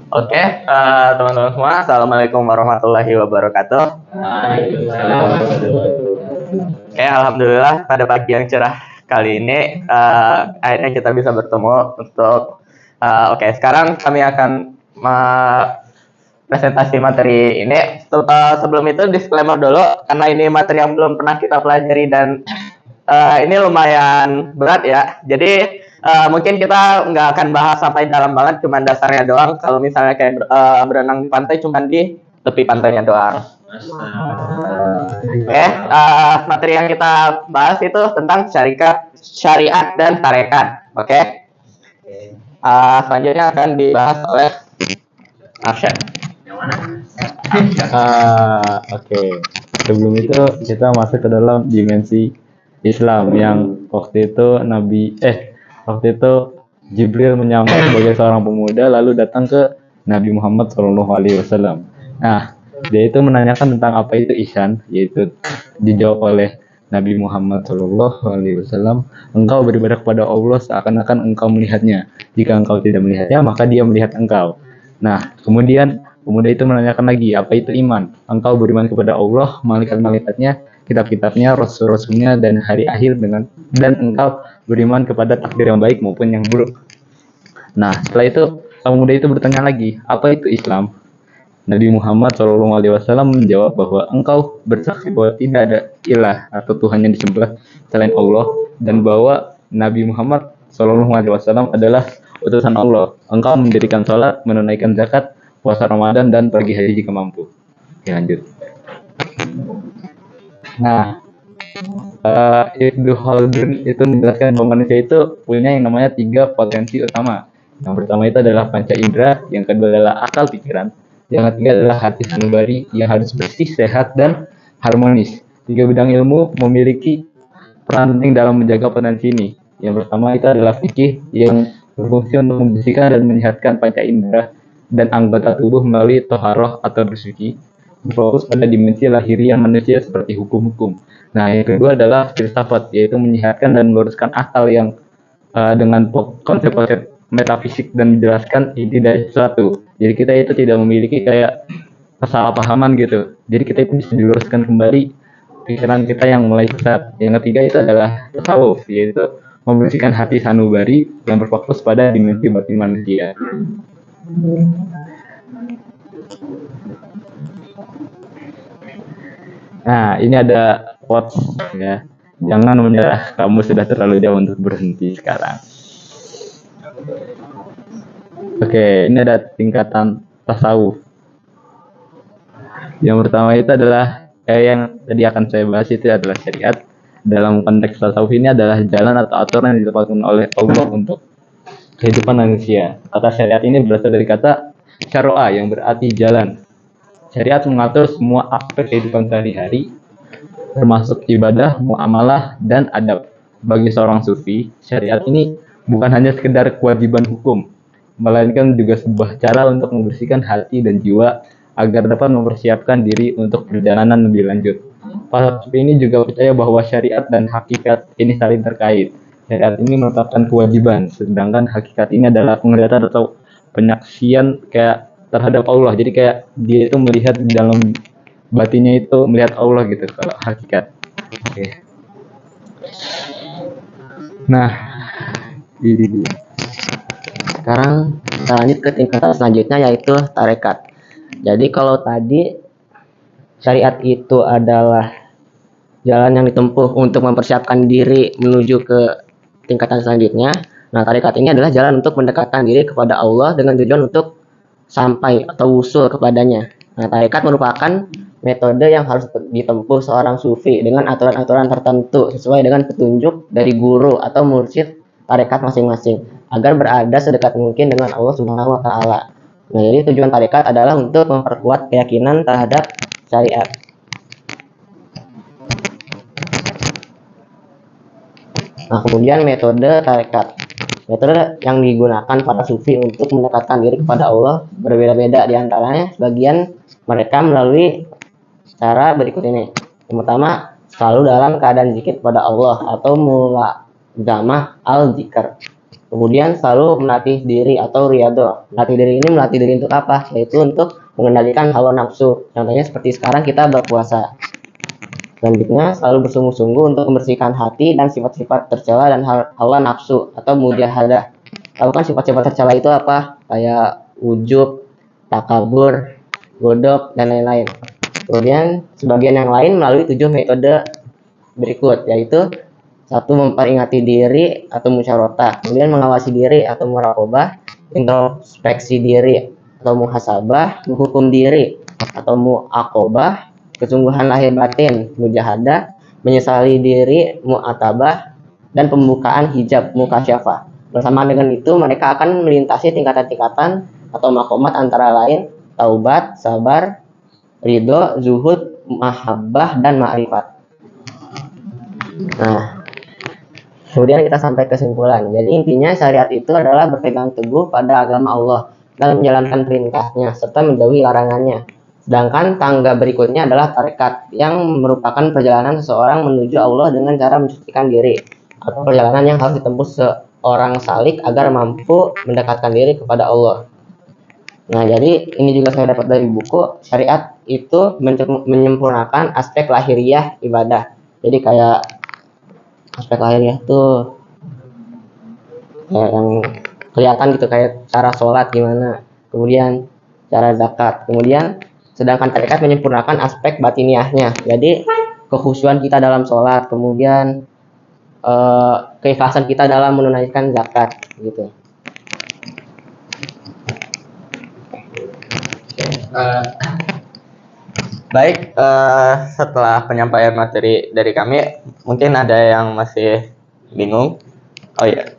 Oke, teman-teman semua, assalamualaikum warahmatullahi wabarakatuh. Oke, alhamdulillah pada pagi yang cerah kali ini, akhirnya kita bisa bertemu untuk. Oke, sekarang kami akan presentasi materi ini. Sebelum itu disclaimer dulu, karena ini materi yang belum pernah kita pelajari dan ini lumayan berat ya. Jadi mungkin kita nggak akan bahas sampai dalam banget, cuma dasarnya doang. Kalau misalnya kayak berenang di pantai, cuma di tepi pantainya doang. Oke, materi yang kita bahas itu tentang syariat dan tarekat. Oke, selanjutnya akan dibahas oleh Arsyad. Oke. Sebelum itu kita masuk ke dalam dimensi Islam yang waktu itu Jibril menyamar sebagai seorang pemuda lalu datang ke Nabi Muhammad SAW. Nah, dia itu menanyakan tentang apa itu ihsan, yaitu dijawab oleh Nabi Muhammad SAW, engkau beribadah kepada Allah seakan-akan engkau melihatnya. Jika engkau tidak melihatnya, maka dia melihat engkau. Nah, kemudian pemuda itu menanyakan lagi, apa itu iman? Engkau beriman kepada Allah, malaikat-malaikatnya, kitab-kitabnya, rasul-rasulnya, dan hari akhir dan engkau beriman kepada takdir yang baik maupun yang buruk. Nah, setelah itu pemuda itu bertanya lagi, apa itu Islam? Nabi Muhammad SAW menjawab bahwa engkau bersaksi bahwa tidak ada ilah atau Tuhan yang disembah selain Allah dan bahwa Nabi Muhammad SAW adalah utusan Allah. Engkau mendirikan sholat, menunaikan zakat, puasa Ramadan dan pergi haji jika mampu. Oke, lanjut. Nah, Ibnu Khaldun itu menjelaskan bahwa manusia itu punya yang namanya 3 potensi utama. Yang pertama itu adalah panca indera, yang kedua adalah akal pikiran, yang ketiga adalah hati sanubari yang harus bersih, sehat, dan harmonis. 3 bidang ilmu memiliki peran penting dalam menjaga potensi ini. Yang pertama itu adalah fikih yang berfungsi untuk membersihkan dan menyehatkan panca indera dan anggota tubuh melalui toharoh atau bersuci, berfokus pada dimensi lahiriah manusia seperti hukum-hukum. Nah, yang kedua adalah filsafat, yaitu menyehatkan dan meluruskan akal yang dengan konsep-konsep metafisik dan menjelaskan inti dari sesuatu. Jadi kita itu tidak memiliki kayak kesalahpahaman gitu. Jadi kita itu bisa diluruskan kembali pikiran kita yang mulai sesat. Yang ketiga itu adalah tasawuf, yaitu membersihkan hati sanubari yang berfokus pada dimensi batin manusia. Nah, ini ada quotes ya. Jangan menyerah, kamu sudah terlalu jauh untuk berhenti sekarang. Oke, ini ada tingkatan tasawuf. Yang pertama itu adalah yang tadi akan saya bahas itu adalah syariat. Dalam konteks tasawuf ini adalah jalan atau aturan yang ditetapkan oleh Allah untuk kehidupan manusia. Kata syariat ini berasal dari kata syara'a yang berarti jalan. Syariat mengatur semua aspek kehidupan sehari-hari, termasuk ibadah, muamalah, dan adab. Bagi seorang sufi, syariat ini bukan hanya sekedar kewajiban hukum, melainkan juga sebuah cara untuk membersihkan hati dan jiwa agar dapat mempersiapkan diri untuk perjalanan lebih lanjut. Para sufi ini juga percaya bahwa syariat dan hakikat ini saling terkait. Syariat ini menetapkan kewajiban, sedangkan hakikat ini adalah penglihatan atau penyaksian kayak terhadap Allah. Jadi kayak dia itu melihat di dalam batinnya itu melihat Allah gitu kalau hakikat. Oke. Nah, ini dia. Sekarang kita lanjut ke tingkatan selanjutnya yaitu tarekat. Jadi kalau tadi syariat itu adalah jalan yang ditempuh untuk mempersiapkan diri menuju ke tingkatan selanjutnya. Nah, tarekat ini adalah jalan untuk mendekatkan diri kepada Allah dengan tujuan untuk sampai atau usul kepadanya. Nah, tarekat merupakan metode yang harus ditempuh seorang sufi dengan aturan-aturan tertentu sesuai dengan petunjuk dari guru atau mursyid tarekat masing-masing agar berada sedekat mungkin dengan Allah Subhanahu wa taala. Nah, jadi tujuan tarekat adalah untuk memperkuat keyakinan terhadap syariat. Nah, kemudian metode tarekat. Metode yang digunakan para sufi untuk mendekatkan diri kepada Allah berbeda-beda, di antaranya sebagian mereka melalui cara berikut ini. Yang pertama, selalu dalam keadaan zikir kepada Allah atau mulazamah al-zikr. Kemudian selalu melatih diri atau riyadhah. Melatih diri ini melatih diri untuk apa? Yaitu untuk mengendalikan hawa nafsu. Contohnya seperti sekarang kita berpuasa. Selanjutnya selalu bersungguh-sungguh untuk membersihkan hati dan sifat-sifat tercela dan hawa nafsu atau mujahadah. Tahu kan sifat-sifat tercela itu apa? Kayak ujub, takabur, godok, dan lain-lain. Kemudian sebagian yang lain melalui 7 metode berikut, yaitu satu, memperingati diri atau musyawarah, kemudian mengawasi diri atau muraqabah, introspeksi diri atau muhasabah, menghukum diri atau muaqabah, kesungguhan lahir batin, mujahadah, menyesali diri, mu'atabah, dan pembukaan hijab, mukasyafah. Bersama dengan itu mereka akan melintasi tingkatan-tingkatan atau makomat antara lain taubat, sabar, ridho, zuhud, mahabbah, dan ma'rifat. Nah, kemudian kita sampai kesimpulan. Jadi intinya syariat itu adalah berpegang teguh pada agama Allah dan menjalankan perintahnya serta menjauhi larangannya. Sedangkan tangga berikutnya adalah tarekat yang merupakan perjalanan seseorang menuju Allah dengan cara mensucikan diri atau perjalanan yang harus ditempuh seorang salik agar mampu mendekatkan diri kepada Allah. Nah, jadi ini juga saya dapat dari buku. Syariat itu menyempurnakan aspek lahiriah ibadah. Jadi kayak aspek lahiriah tuh kayak yang kelihatan gitu, kayak cara sholat gimana, kemudian cara zakat. Kemudian sedangkan tarekat menyempurnakan aspek batiniahnya, jadi kekhusyuan kita dalam sholat, kemudian keikhlasan kita dalam menunaikan zakat gitu. Baik, setelah penyampaian materi dari kami, mungkin ada yang masih bingung. Oh iya,